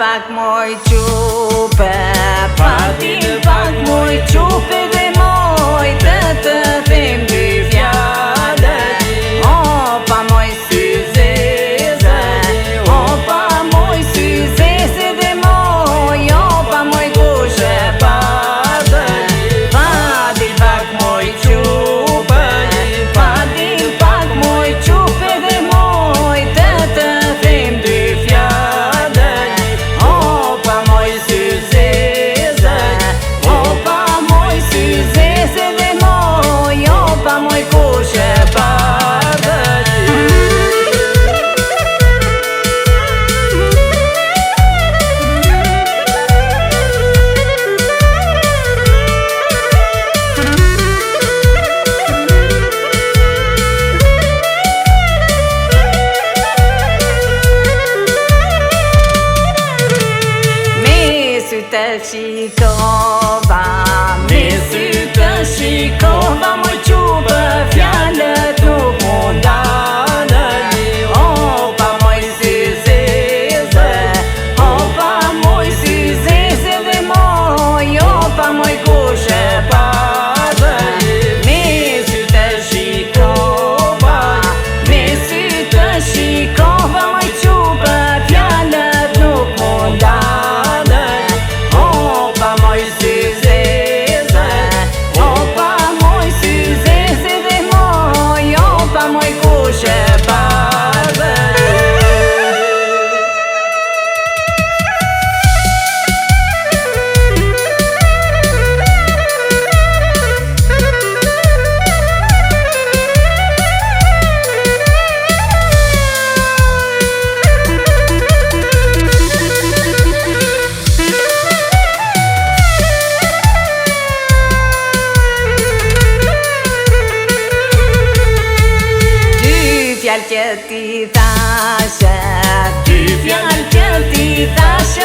pak moj qupe, patin pak moj qupe dhe moj të them dy fjallë. O pa moj sy zeze, o pa moj sy zeze dhe moj, o pa moj gushe padë. Patin pak moj qupe, patin pak moj qupe dhe moj të them dy fjallë. O pa moj sy zeze, o pa moj sy zeze dhe moj, o pa moj gushe padë. Të shikova, me sy të shikova, moj qupe fjallët nuk mundanë. O pa moj sy zeze, o pa moj sy zeze dhe moj, o pa moj gushe padë. Me sy të shikova, me sy të shikova, moj qupe fjallët nuk mundanë. O pa moj sy zeze, o pa moj sy zeze dhe moj, o pa moj gushe padë. Fjallë që ti thashe, dy fjallë që ti thashe,